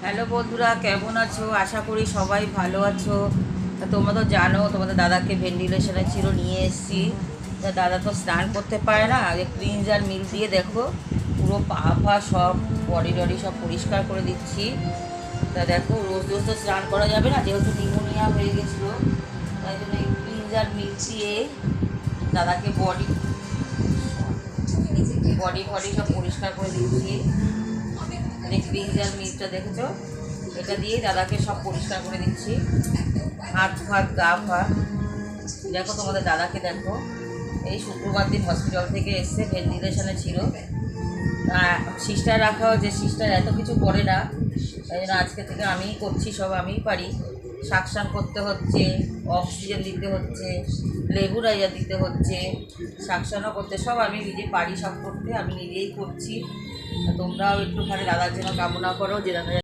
Hello বন্ধুরা, কেমন আছো? আশা করি সবাই ভালো আছো। তা তোমরা তো জানো তোমাদের দাদাকে ভেন্টিলেশনে ছিল নিয়ে এসেছি। তা দাদা তো স্নান করতে পারে না, যে ক্লিনজার মিল দিয়ে দেখো পুরো পা ফা সব বডি টডি সব পরিষ্কার করে দিচ্ছি। তা দেখো রোজ রোজ তো স্নান করা যাবে না, যেহেতু নিউমোনিয়া হয়ে গেছিলো, তাই জন্য এই ক্লিনজার মিল দিয়ে দাদাকে বডি বডি ফডি সব পরিষ্কার করে দিচ্ছি। মানে ক্লিনজার মিলটা দেখেছো, এটা দিয়ে দাদাকে সব পরিষ্কার করে দিচ্ছি, হাত ফাত গা ফা। দেখো তোমাদের দাদাকে দেখো, এই শুক্রবার দিন হসপিটাল থেকে এসছে, ভেন্টিলেশনে ছিল। সিস্টার রাখা হয়েছে, সিস্টার এত কিছু করে না, তাই জন্য আজকে থেকে আমিই করছি, সব আমিই পারি। সাকশান করতে হচ্ছে, অক্সিজেন দিতে হচ্ছে, লেবুরাইজার দিতে হচ্ছে, সাকশানও করতে, সব আমি নিজে পারি, সব করতে আমি নিজেই করছি। তোমরাও একটুখানি দাদার জন্য কামনা করো যে দাদা